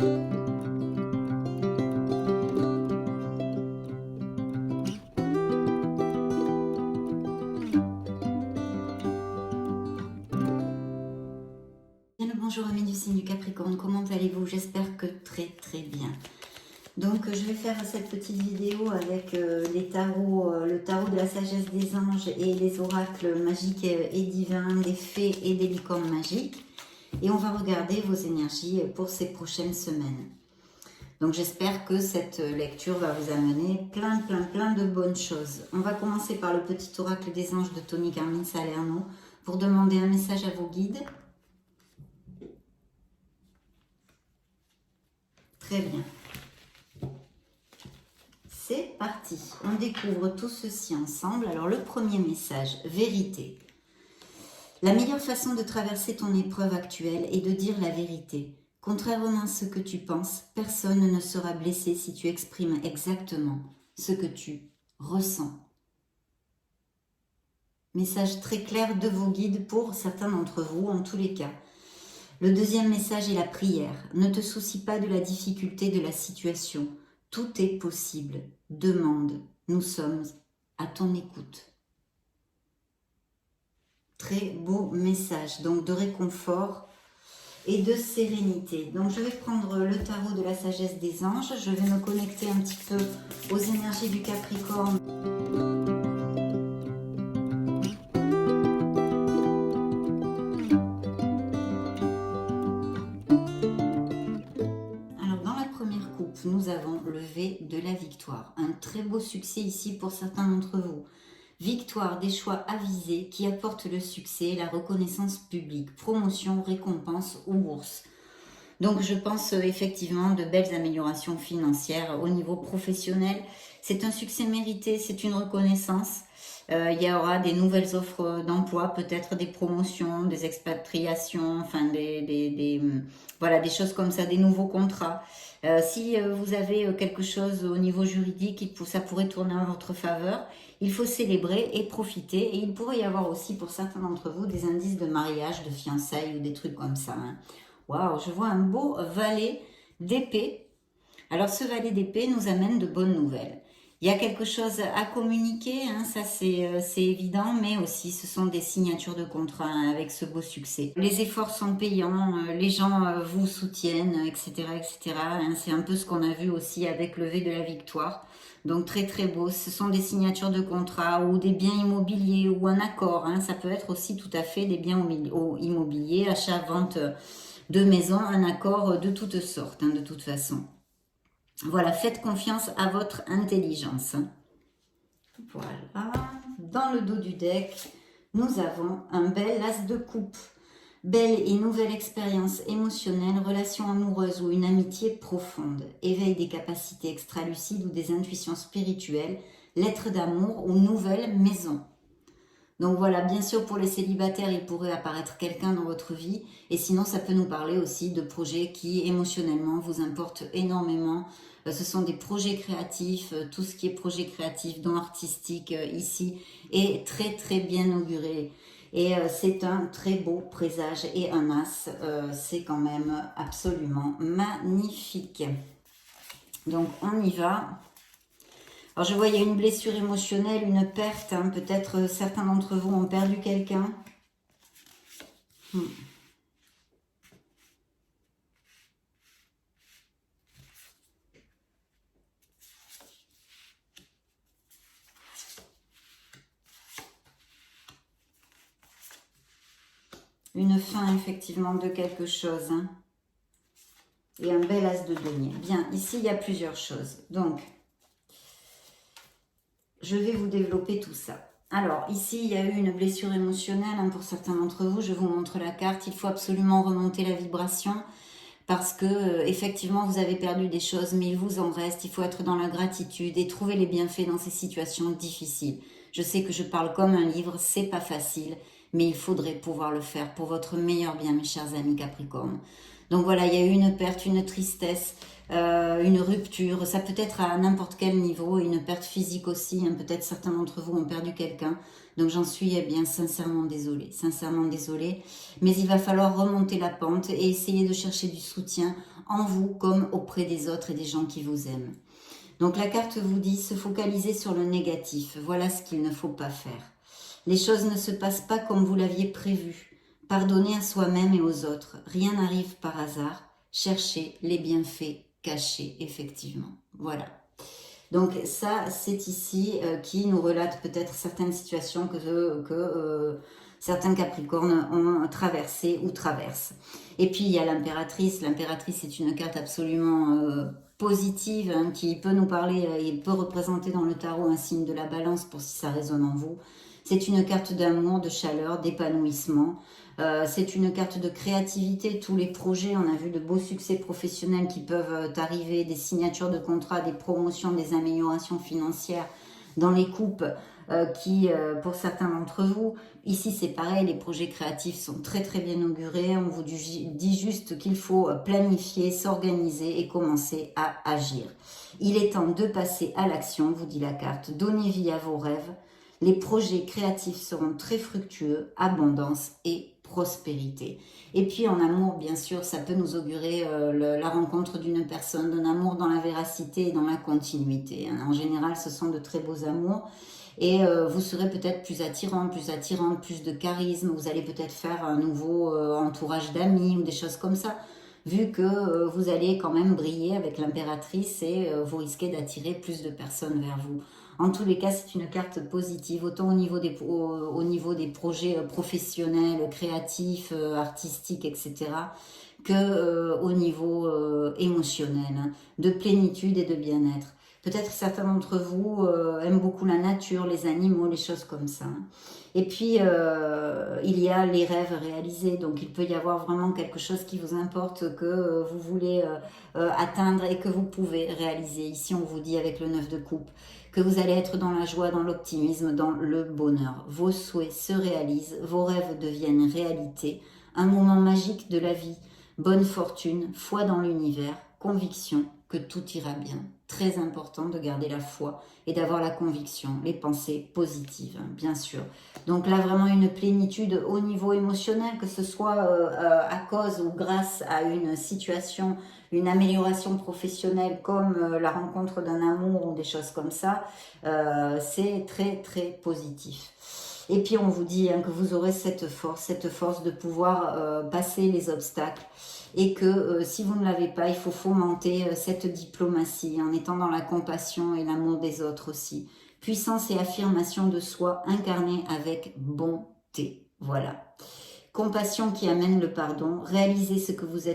Bonjour amis du signe du Capricorne, comment allez-vous? J'espère que très bien. Donc je vais faire cette petite vidéo avec les tarots, le tarot de la sagesse des anges et les oracles magiques et divins, des fées et des licornes magiques. Et on va regarder vos énergies pour ces prochaines semaines. Donc j'espère que cette lecture va vous amener plein de bonnes choses. On va commencer par le petit oracle des anges de Tony Carmine Salerno pour demander un message à vos guides. Très bien. C'est parti. On découvre tout ceci ensemble. Alors le premier message, vérité. La meilleure façon de traverser ton épreuve actuelle est de dire la vérité. Contrairement à ce que tu penses, personne ne sera blessé si tu exprimes exactement ce que tu ressens. Message très clair de vos guides pour certains d'entre vous, en tous les cas. Le deuxième message est la prière. Ne te soucie pas de la difficulté de la situation. Tout est possible. Demande. Nous sommes à ton écoute. Très beau message, donc de réconfort et de sérénité. Donc je vais prendre le tarot de la sagesse des anges. Je vais me connecter un petit peu aux énergies du Capricorne. Nous avons le V de la victoire. Un très beau succès ici pour certains d'entre vous. Victoire des choix avisés qui apportent le succès, la reconnaissance publique, promotion, récompense ou bourse. Donc je pense effectivement de belles améliorations financières au niveau professionnel. C'est un succès mérité, c'est une reconnaissance. Il y aura des nouvelles offres d'emploi, peut-être des promotions, des expatriations, enfin voilà, des choses comme ça, des nouveaux contrats. Si vous avez quelque chose au niveau juridique, ça pourrait tourner en votre faveur. Il faut célébrer et profiter. Et il pourrait y avoir aussi pour certains d'entre vous des indices de mariage, de fiançailles ou des trucs comme ça. Waouh, je vois un beau valet d'épée. Alors ce valet d'épée nous amène de bonnes nouvelles. Il y a quelque chose à communiquer, ça c'est évident, mais aussi ce sont des signatures de contrat avec ce beau succès. Les efforts sont payants, les gens vous soutiennent, etc. etc. C'est un peu ce qu'on a vu aussi avec le V de la victoire. Donc très beau, ce sont des signatures de contrat ou des biens immobiliers ou un accord. Ça peut être aussi tout à fait des biens immobiliers, achat, vente de maison, un accord de toutes sortes, de toute façon. Voilà, faites confiance à votre intelligence. Voilà, dans le dos du deck, nous avons un bel as de coupe. Belle et nouvelle expérience émotionnelle, relation amoureuse ou une amitié profonde. Éveil des capacités extralucides ou des intuitions spirituelles, lettre d'amour ou nouvelle maison. Donc voilà, bien sûr pour les célibataires, il pourrait apparaître quelqu'un dans votre vie. Et sinon, ça peut nous parler aussi de projets qui émotionnellement vous importent énormément. Ce sont des projets créatifs, tout ce qui est projet créatif, dont artistique ici, est très bien auguré. Et c'est un très beau présage et un as, c'est quand même absolument magnifique. Donc on y va. Alors je vois, il y a une blessure émotionnelle, une perte. Peut-être certains d'entre vous ont perdu quelqu'un. Une fin effectivement de quelque chose. Et un bel as de denier. Bien, ici il y a plusieurs choses. Donc, je vais vous développer tout ça. Alors, ici, il y a eu une blessure émotionnelle pour certains d'entre vous. Je vous montre la carte. Il faut absolument remonter la vibration parce que, effectivement, vous avez perdu des choses, mais il vous en reste. Il faut être dans la gratitude et trouver les bienfaits dans ces situations difficiles. Je sais que je parle comme un livre, c'est pas facile, mais il faudrait pouvoir le faire pour votre meilleur bien, mes chers amis Capricorne. Donc voilà, il y a eu une perte, une tristesse, une rupture, ça peut être à n'importe quel niveau, une perte physique aussi, peut-être certains d'entre vous ont perdu quelqu'un. Donc j'en suis eh bien sincèrement désolée, mais il va falloir remonter la pente et essayer de chercher du soutien en vous comme auprès des autres et des gens qui vous aiment. Donc la carte vous dit se focaliser sur le négatif, voilà ce qu'il ne faut pas faire. Les choses ne se passent pas comme vous l'aviez prévu. Pardonnez à soi-même et aux autres, rien n'arrive par hasard, cherchez les bienfaits cachés, effectivement. Voilà. Donc ça, c'est ici qui nous relate peut-être certaines situations que certains Capricornes ont traversées ou traversent. Et puis il y a l'impératrice. L'impératrice est une carte absolument positive hein, qui peut nous parler et peut représenter dans le tarot un signe de la balance pour si ça résonne en vous. C'est une carte d'amour, de chaleur, d'épanouissement. C'est une carte de créativité, tous les projets, on a vu de beaux succès professionnels qui peuvent arriver, des signatures de contrats, des promotions, des améliorations financières dans les couples qui, pour certains d'entre vous, ici c'est pareil, les projets créatifs sont très très bien augurés, on vous dit juste qu'il faut planifier, s'organiser et commencer à agir. Il est temps de passer à l'action, vous dit la carte, donnez vie à vos rêves, les projets créatifs seront très fructueux, abondance et prospérité. Et puis en amour, bien sûr, ça peut nous augurer la rencontre d'une personne, d'un amour dans la véracité et dans la continuité. En général, ce sont de très beaux amours. Et vous serez peut-être plus attirant, plus de charisme. Vous allez peut-être faire un nouveau entourage d'amis ou des choses comme ça. Vu que vous allez quand même briller avec l'impératrice et vous risquez d'attirer plus de personnes vers vous. En tous les cas, c'est une carte positive, autant au niveau des projets professionnels, créatifs, artistiques, etc., que au niveau émotionnel, hein, de plénitude et de bien-être. Peut-être certains d'entre vous aiment beaucoup la nature, les animaux, les choses comme ça. Et puis, il y a les rêves réalisés. Donc, il peut y avoir vraiment quelque chose qui vous importe, que vous voulez atteindre et que vous pouvez réaliser. Ici, on vous dit avec le 9 de coupe que vous allez être dans la joie, dans l'optimisme, dans le bonheur. Vos souhaits se réalisent, vos rêves deviennent réalité. Un moment magique de la vie, bonne fortune, foi dans l'univers, conviction que tout ira bien. Très important de garder la foi et d'avoir la conviction, les pensées positives, bien sûr. Donc là, vraiment une plénitude au niveau émotionnel, que ce soit à cause ou grâce à une situation, une amélioration professionnelle comme la rencontre d'un amour ou des choses comme ça, c'est très très positif. Et puis on vous dit hein, que vous aurez cette force de pouvoir passer les obstacles et que si vous ne l'avez pas, il faut fomenter cette diplomatie en étant dans la compassion et l'amour des autres aussi. Puissance et affirmation de soi incarnée avec bonté. Voilà. Compassion qui amène le pardon. Réalisez ce que vous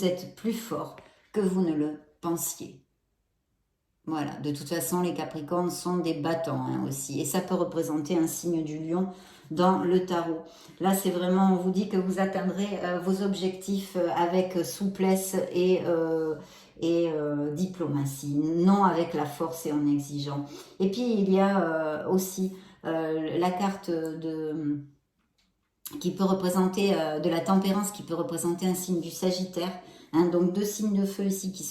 êtes plus fort que vous ne le pensiez. Voilà, de toute façon, les Capricornes sont des battants hein, aussi. Et ça peut représenter un signe du lion dans le tarot. Là, c'est vraiment, on vous dit que vous atteindrez vos objectifs avec souplesse et diplomatie, non avec la force et en exigeant. Et puis, il y a aussi la carte qui peut représenter de la tempérance, qui peut représenter un signe du Sagittaire. Hein, donc deux signes de feu ici qui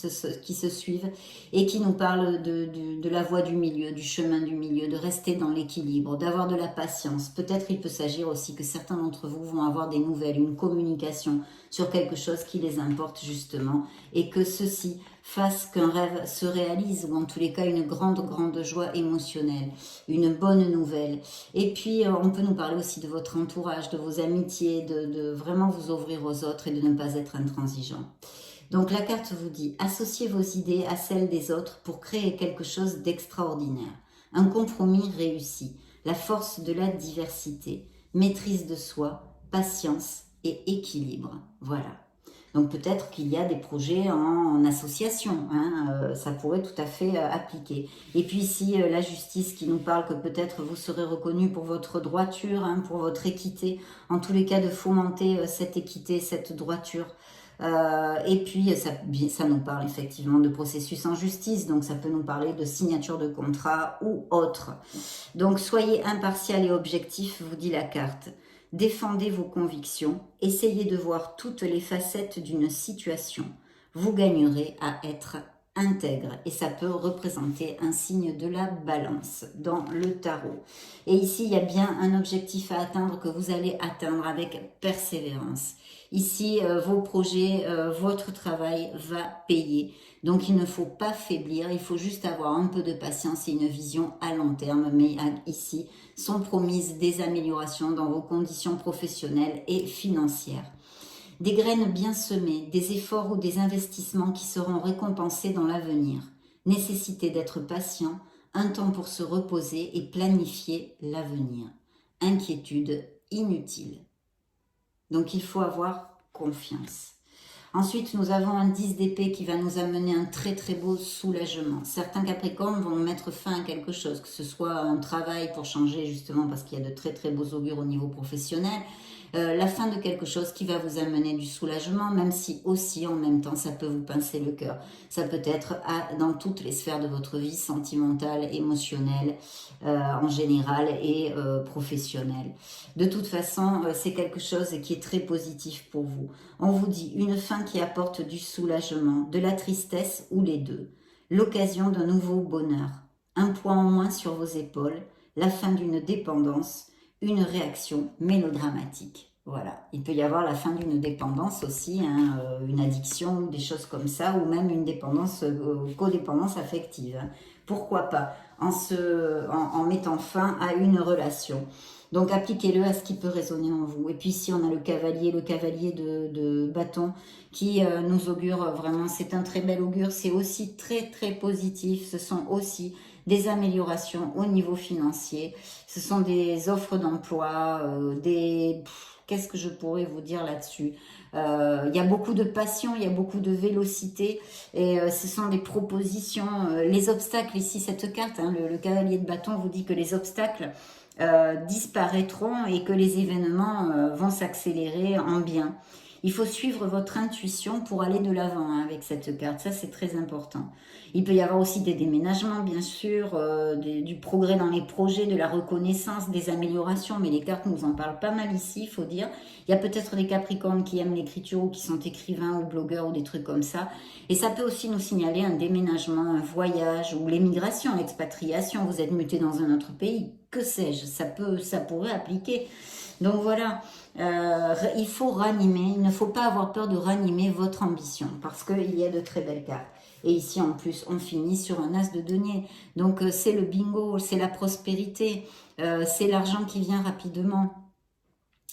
se suivent et qui nous parlent de la voie du milieu, du chemin du milieu, de rester dans l'équilibre, d'avoir de la patience. Peut-être il peut s'agir aussi que certains d'entre vous vont avoir des nouvelles, une communication sur quelque chose qui les importe justement et que ceci fasse qu'un rêve se réalise ou en tous les cas une grande joie émotionnelle, une bonne nouvelle. Et puis on peut nous parler aussi de votre entourage, de vos amitiés, de vraiment vous ouvrir aux autres et de ne pas être intransigeant. Donc la carte vous dit, associez vos idées à celles des autres pour créer quelque chose d'extraordinaire. Un compromis réussi, la force de la diversité, maîtrise de soi, patience et équilibre. Voilà. Donc peut-être qu'il y a des projets en association, hein, ça pourrait tout à fait appliquer. Et puis ici, la justice qui nous parle que peut-être vous serez reconnu pour votre droiture, hein, pour votre équité. En tous les cas, de fomenter cette équité, cette droiture. Et puis, ça nous parle effectivement de processus en justice, donc ça peut nous parler de signature de contrat ou autre. Donc, soyez impartial et objectif, vous dit la carte. Défendez vos convictions, essayez de voir toutes les facettes d'une situation. Vous gagnerez à être intègre et ça peut représenter un signe de la balance dans le tarot. Et ici, il y a bien un objectif à atteindre que vous allez atteindre avec persévérance. Ici, vos projets, votre travail va payer. Donc, il ne faut pas faiblir, il faut juste avoir un peu de patience et une vision à long terme. Mais ici, sont promises des améliorations dans vos conditions professionnelles et financières. Des graines bien semées, des efforts ou des investissements qui seront récompensés dans l'avenir. Nécessité d'être patient, un temps pour se reposer et planifier l'avenir. Inquiétude inutile. Donc il faut avoir confiance. Ensuite, nous avons un 10 d'épée qui va nous amener un très très beau soulagement. Certains Capricornes vont mettre fin à quelque chose, que ce soit un travail pour changer justement parce qu'il y a de très très beaux augures au niveau professionnel, la fin de quelque chose qui va vous amener du soulagement, même si aussi en même temps ça peut vous pincer le cœur. Ça peut être dans toutes les sphères de votre vie, sentimentale, émotionnelle, en général et professionnelle. De toute façon, c'est quelque chose qui est très positif pour vous. On vous dit une fin qui apporte du soulagement, de la tristesse ou les deux. L'occasion d'un nouveau bonheur. Un poids en moins sur vos épaules. La fin d'une dépendance. Une réaction mélodramatique. Voilà. Il peut y avoir la fin d'une dépendance aussi, hein, une addiction ou des choses comme ça, ou même une dépendance, codépendance affective. Hein. Pourquoi pas en mettant fin à une relation. Donc appliquez-le à ce qui peut résonner en vous. Et puis ici on a le cavalier de bâton qui nous augure vraiment, c'est un très bel augure, c'est aussi très très positif, ce sont aussi des améliorations au niveau financier, ce sont des offres d'emploi, qu'est-ce que je pourrais vous dire là-dessus? Il y a beaucoup de passion, il y a beaucoup de vélocité et ce sont des propositions. Les obstacles ici, cette carte, hein, le cavalier de bâton vous dit que les obstacles disparaîtront et que les événements vont s'accélérer en bien. Il faut suivre votre intuition pour aller de l'avant hein, avec cette carte. Ça, c'est très important. Il peut y avoir aussi des déménagements, bien sûr, du progrès dans les projets, de la reconnaissance, des améliorations. Mais les cartes nous en parlent pas mal ici, il faut dire. Il y a peut-être des Capricornes qui aiment l'écriture ou qui sont écrivains ou blogueurs ou des trucs comme ça. Et ça peut aussi nous signaler un déménagement, un voyage ou l'émigration, l'expatriation. Vous êtes muté dans un autre pays. Que sais-je, ça pourrait appliquer. Donc voilà, il faut ranimer, il ne faut pas avoir peur de ranimer votre ambition parce qu'il y a de très belles cartes. Et ici en plus, on finit sur un as de denier. Donc c'est le bingo, c'est la prospérité, c'est l'argent qui vient rapidement.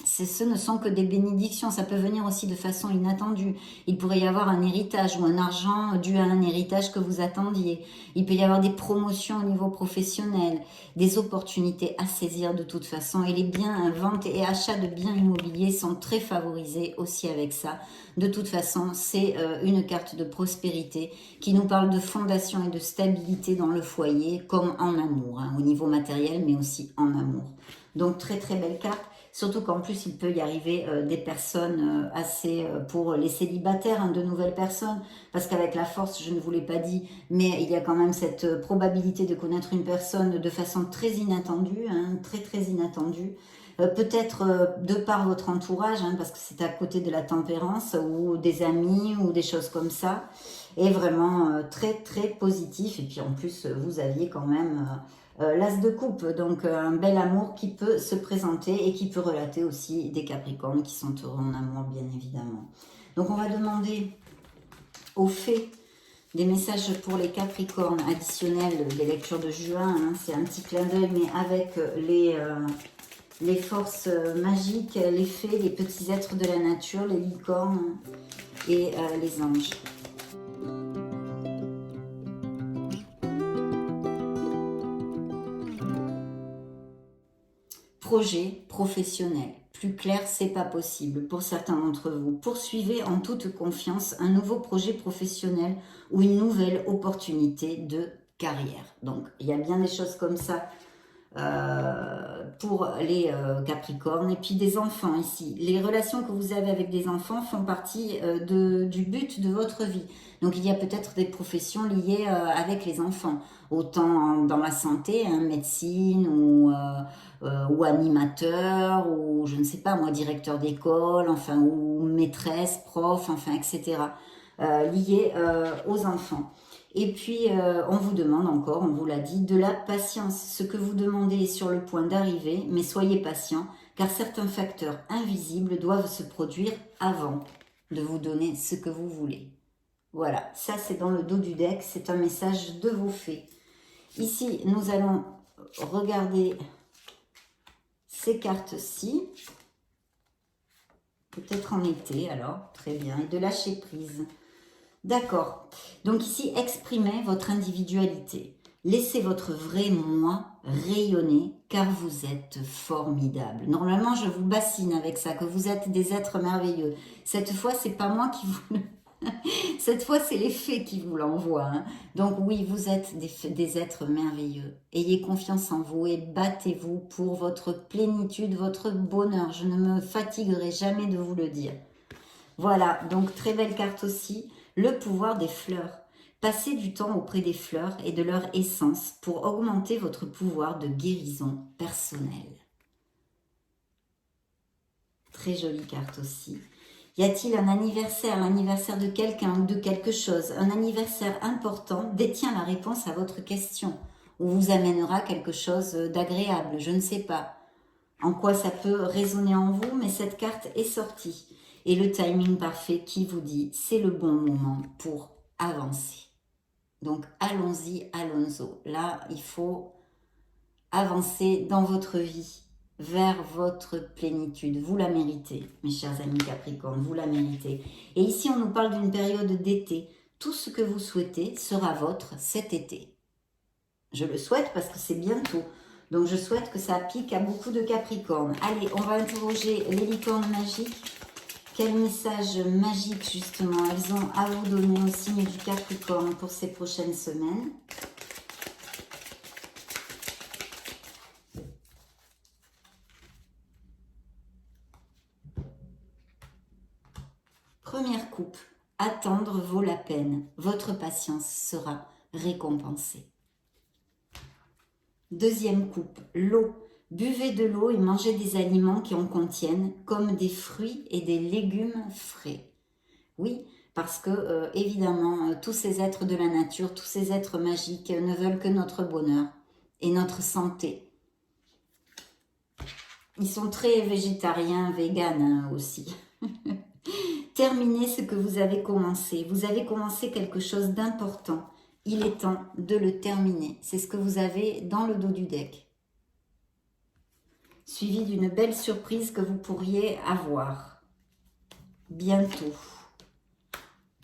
Ce ne sont que des bénédictions, ça peut venir aussi de façon inattendue. Il pourrait y avoir un héritage ou un argent dû à un héritage que vous attendiez. Il peut y avoir des promotions au niveau professionnel, des opportunités à saisir de toute façon. Et les biens, vente et achat de biens immobiliers sont très favorisés aussi avec ça. De toute façon, c'est une carte de prospérité qui nous parle de fondation et de stabilité dans le foyer, comme en amour, hein, au niveau matériel, mais aussi en amour. Donc très très belle carte. Surtout qu'en plus, il peut y arriver des personnes pour les célibataires, hein, de nouvelles personnes. Parce qu'avec la force, je ne vous l'ai pas dit, mais il y a quand même cette probabilité de connaître une personne de façon très inattendue, hein, très très inattendue. Peut-être de par votre entourage, hein, parce que c'est à côté de la tempérance, ou des amis, ou des choses comme ça. Et vraiment très très positif. Et puis en plus, vous aviez quand même... l'as de coupe, donc un bel amour qui peut se présenter et qui peut relater aussi des Capricornes qui sont heureux en amour, bien évidemment. Donc on va demander aux fées des messages pour les Capricornes additionnels des lectures de juin. Hein, c'est un petit clin d'œil, mais avec les forces magiques, les fées, les petits êtres de la nature, les licornes et les anges. Projet professionnel. Plus clair, c'est pas possible pour certains d'entre vous. Poursuivez en toute confiance un nouveau projet professionnel ou une nouvelle opportunité de carrière. Donc, il y a bien des choses comme ça pour les Capricornes. Et puis des enfants ici. Les relations que vous avez avec des enfants font partie du but de votre vie. Donc il y a peut-être des professions liées avec les enfants. Autant dans la santé, hein, médecine ou animateur, ou je ne sais pas moi, directeur d'école, enfin, ou maîtresse, prof, enfin, etc. Liées aux enfants. Et puis, on vous demande encore, on vous l'a dit, de la patience. Ce que vous demandez est sur le point d'arriver, mais soyez patient, car certains facteurs invisibles doivent se produire avant de vous donner ce que vous voulez. Voilà, ça c'est dans le dos du deck, c'est un message de vos fées. Ici, nous allons regarder ces cartes-ci, peut-être en été alors, très bien, et de lâcher prise. D'accord, donc ici, exprimez votre individualité. Laissez votre vrai moi rayonner, car vous êtes formidable. Normalement, je vous bassine avec ça, que vous êtes des êtres merveilleux. Cette fois, c'est pas moi qui vous... Cette fois, c'est les fées qui vous l'envoient. Hein. Donc oui, vous êtes des êtres merveilleux. Ayez confiance en vous et battez-vous pour votre plénitude, votre bonheur. Je ne me fatiguerai jamais de vous le dire. Voilà, donc très belle carte aussi. Le pouvoir des fleurs. Passez du temps auprès des fleurs et de leur essence pour augmenter votre pouvoir de guérison personnelle. Très jolie carte aussi. Y a-t-il un anniversaire, l'anniversaire de quelqu'un ou de quelque chose, un anniversaire important détient la réponse à votre question ou vous amènera quelque chose d'agréable, je ne sais pas en quoi ça peut résonner en vous, mais cette carte est sortie. Et le timing parfait qui vous dit c'est le bon moment pour avancer. Donc allons-y, allons-y. Là, il faut avancer dans votre vie vers votre plénitude. Vous la méritez, mes chers amis Capricorne, vous la méritez. Et ici, on nous parle d'une période d'été. Tout ce que vous souhaitez sera vôtre cet été. Je le souhaite parce que c'est bientôt. Donc, je souhaite que ça pique à beaucoup de Capricornes. Allez, on va interroger les licornes magiques. Quel message magique, justement, elles ont à vous donner au signe du Capricorne pour ces prochaines semaines? Première coupe, attendre vaut la peine. Votre patience sera récompensée. Deuxième coupe, l'eau. Buvez de l'eau et mangez des aliments qui en contiennent, comme des fruits et des légumes frais. Oui, parce que, évidemment, tous ces êtres de la nature, tous ces êtres magiques ne veulent que notre bonheur et notre santé. Ils sont très végétariens, véganes hein, aussi. Terminez ce que vous avez commencé. Vous avez commencé quelque chose d'important. Il est temps de le terminer. C'est ce que vous avez dans le dos du deck. Suivi d'une belle surprise que vous pourriez avoir bientôt.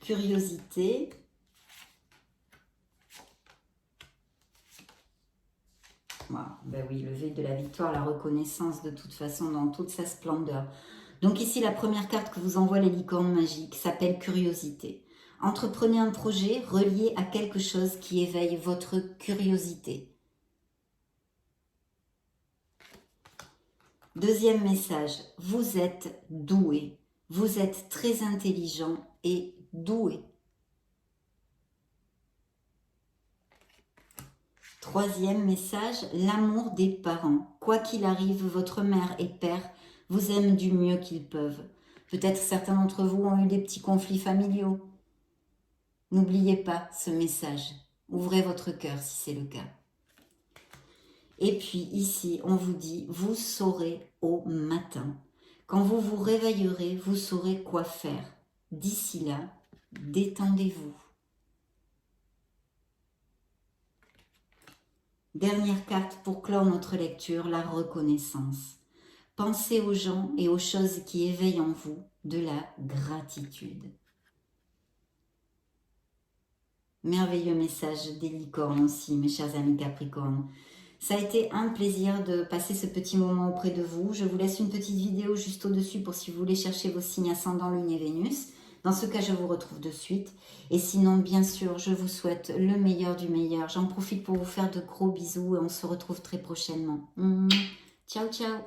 Curiosité. Voilà. Ben oui, le V de la victoire, la reconnaissance de toute façon dans toute sa splendeur. Donc ici, la première carte que vous envoie les licornes magiques s'appelle Curiosité. Entreprenez un projet relié à quelque chose qui éveille votre curiosité. Deuxième message, vous êtes doué. Vous êtes très intelligent et doué. Troisième message, l'amour des parents. Quoi qu'il arrive, votre mère et père vous aiment du mieux qu'ils peuvent. Peut-être certains d'entre vous ont eu des petits conflits familiaux. N'oubliez pas ce message. Ouvrez votre cœur si c'est le cas. Et puis ici, on vous dit, vous saurez au matin. Quand vous vous réveillerez, vous saurez quoi faire. D'ici là, détendez-vous. Dernière carte pour clore notre lecture, la reconnaissance. Pensez aux gens et aux choses qui éveillent en vous de la gratitude. Merveilleux message des licornes aussi, mes chers amis Capricorne. Ça a été un plaisir de passer ce petit moment auprès de vous. Je vous laisse une petite vidéo juste au-dessus pour si vous voulez chercher vos signes ascendants, Lune et Vénus. Dans ce cas, je vous retrouve de suite. Et sinon, bien sûr, je vous souhaite le meilleur du meilleur. J'en profite pour vous faire de gros bisous et on se retrouve très prochainement. Ciao, ciao.